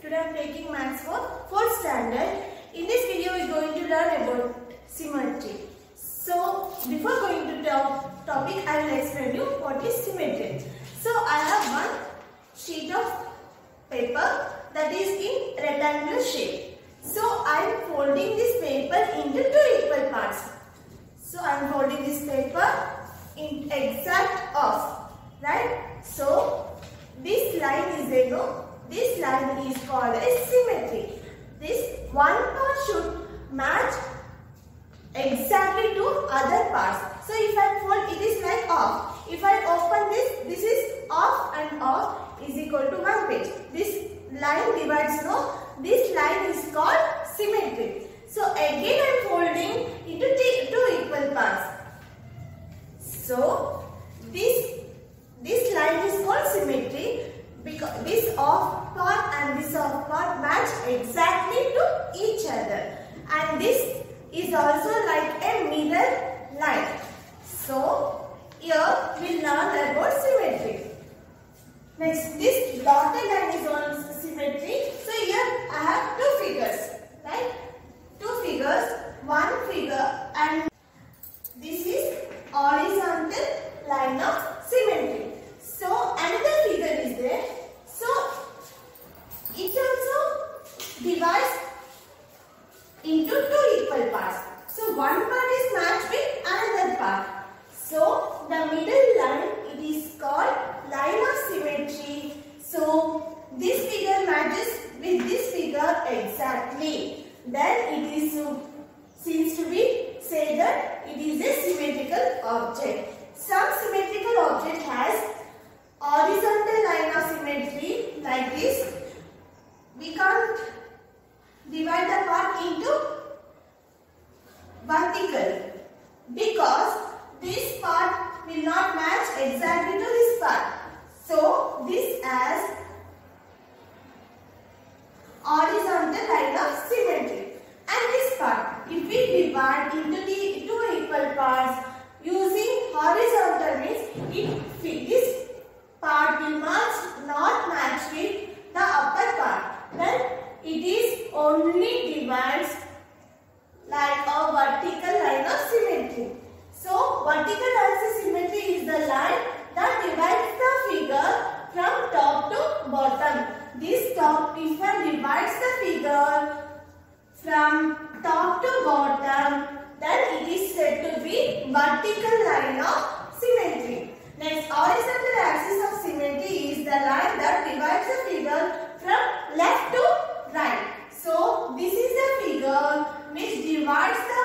Today I am taking Maths for 4th standard. In this video we are going to learn about symmetry. So before going to topic, I will explain you what is symmetry. So I have one sheet of paper that is in rectangular shape. So I am folding this paper into two equal parts. So I am folding this paper in exact half, right? So this line is this line is called as symmetry. This one part should match exactly to other parts. So if I fold, it is like off. If I open this is off and off is equal to one page. This line divides, this line is called symmetry. So again I am folding into two equal parts. So this line is called symmetry because this off part and this off part match exactly to each other, and this is also like a mirror line. So here we learn about symmetry. Next, this dotted line is on symmetry. So here I have two figures, right? Two figures, one figure, and this is horizontal line of symmetry. So another figure is there. So it also divides into two equal parts. So one part is matched with another part. So the middle line, it is called line of symmetry. So this figure matches with this figure exactly. Then it is seems to be say that it is a symmetrical object. Some symmetrical object has horizontal line of symmetry like this. We can't divide the part into vertical because this part will not match exactly to this part. So this as horizontal line of symmetry. And this part, if we divide into the two equal parts using horizontal means this part will not match with the upper part. Then it is only divides like a vertical line of symmetry. So vertical line of symmetry is the line that divides the figure from top to bottom. This top, if one divides the figure from top to bottom, then it is said to be vertical line of symmetry. Next, horizontal axis of symmetry is the line that divides the figure from left to right. So this is the figure which divides the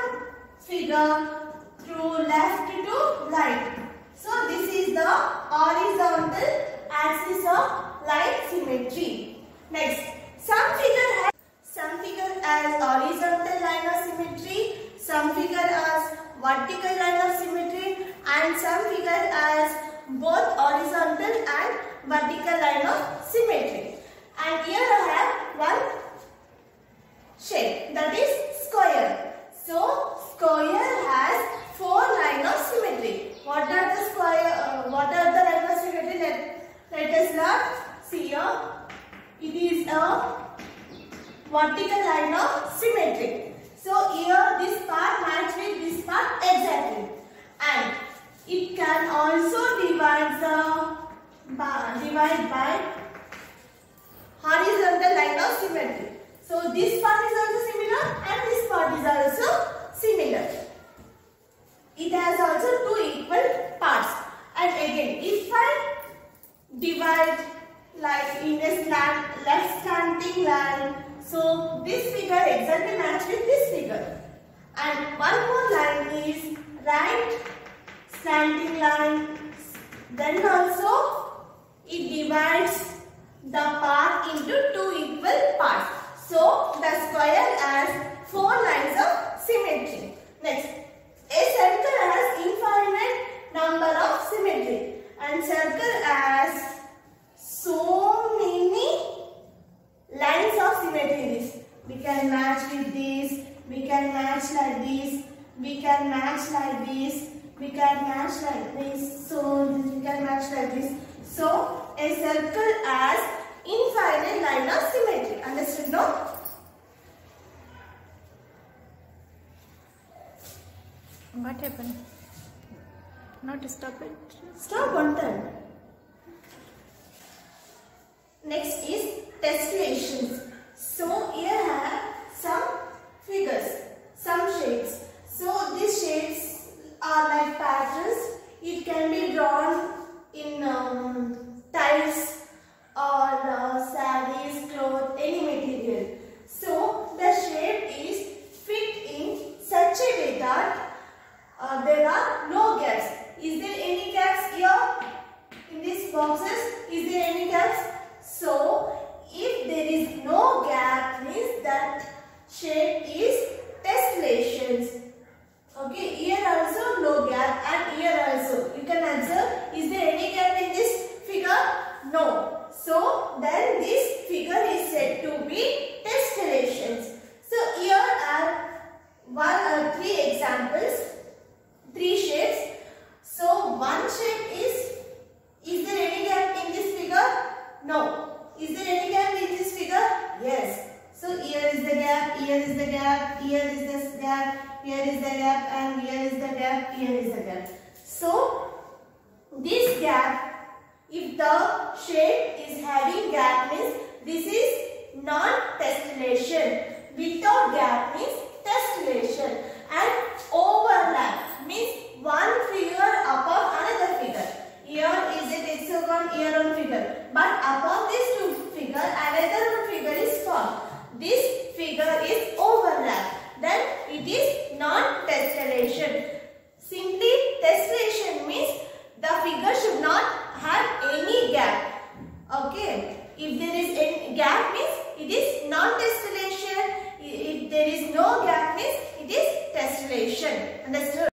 figure through left to right. So this is the horizontal axis of line symmetry. Next, some figure has horizontal line of symmetry, some figure has vertical line of symmetry, and some figure has both horizontal and vertical line of symmetry. And here I have one shape, that is square. So square has four lines of symmetry. What are the square? What are the lines of symmetry? Let us learn. See here, it is a vertical line of symmetry. So here this part matches with this part exactly, and it can also divide by horizontal line of symmetry. So this part is also similar and this part is also similar. It has also two equal parts. And again, if I divide like in a left slanting line, so this figure exactly matches with this figure. And one more line is right slanting line. Then also it divides the part into two equal parts. So the square has four lines of symmetry. Next, a circle has infinite number of symmetry, and circle has so many lines of symmetry. We can match with this, we can match like this, we can match like this, we can match like this, so we can match like this. So a circle has infinite line of symmetry. What happened? Not stop it. Stop one time. Next is tessellations. So here I have some figures, some shapes. So these shapes are like patterns. It can be drawn in tiles or sarees, cloth, any material. So the shape is fit in such a way that there are no gaps. Is there any gaps here in these boxes? Is there any gaps? So if there is no gap, means that shape is tessellations. Okay, here also no gap and here also. You can observe, is there any gap in this figure? No. So then this figure is said to be tessellations. So here are three examples, three shapes. So one shape is there any gap in this figure? No. Is there any gap in this figure? Yes. So here is the gap, here is the gap, here is this gap, here is the gap, and here is the gap, here is the gap. So this gap, if the shape is having gap, means this is non-tessellation. Without gap means tessellation. And overlap means one figure upon another figure. Here is a hexagon, here on figure. But upon these two figures, another figure is formed. This figure is overlap. Then it is non-tessellation. Simply tessellation means the figure should not have any gap. Okay. If there is any gap means it is non-tessellation. If there is no gap means it is tessellation. Understood?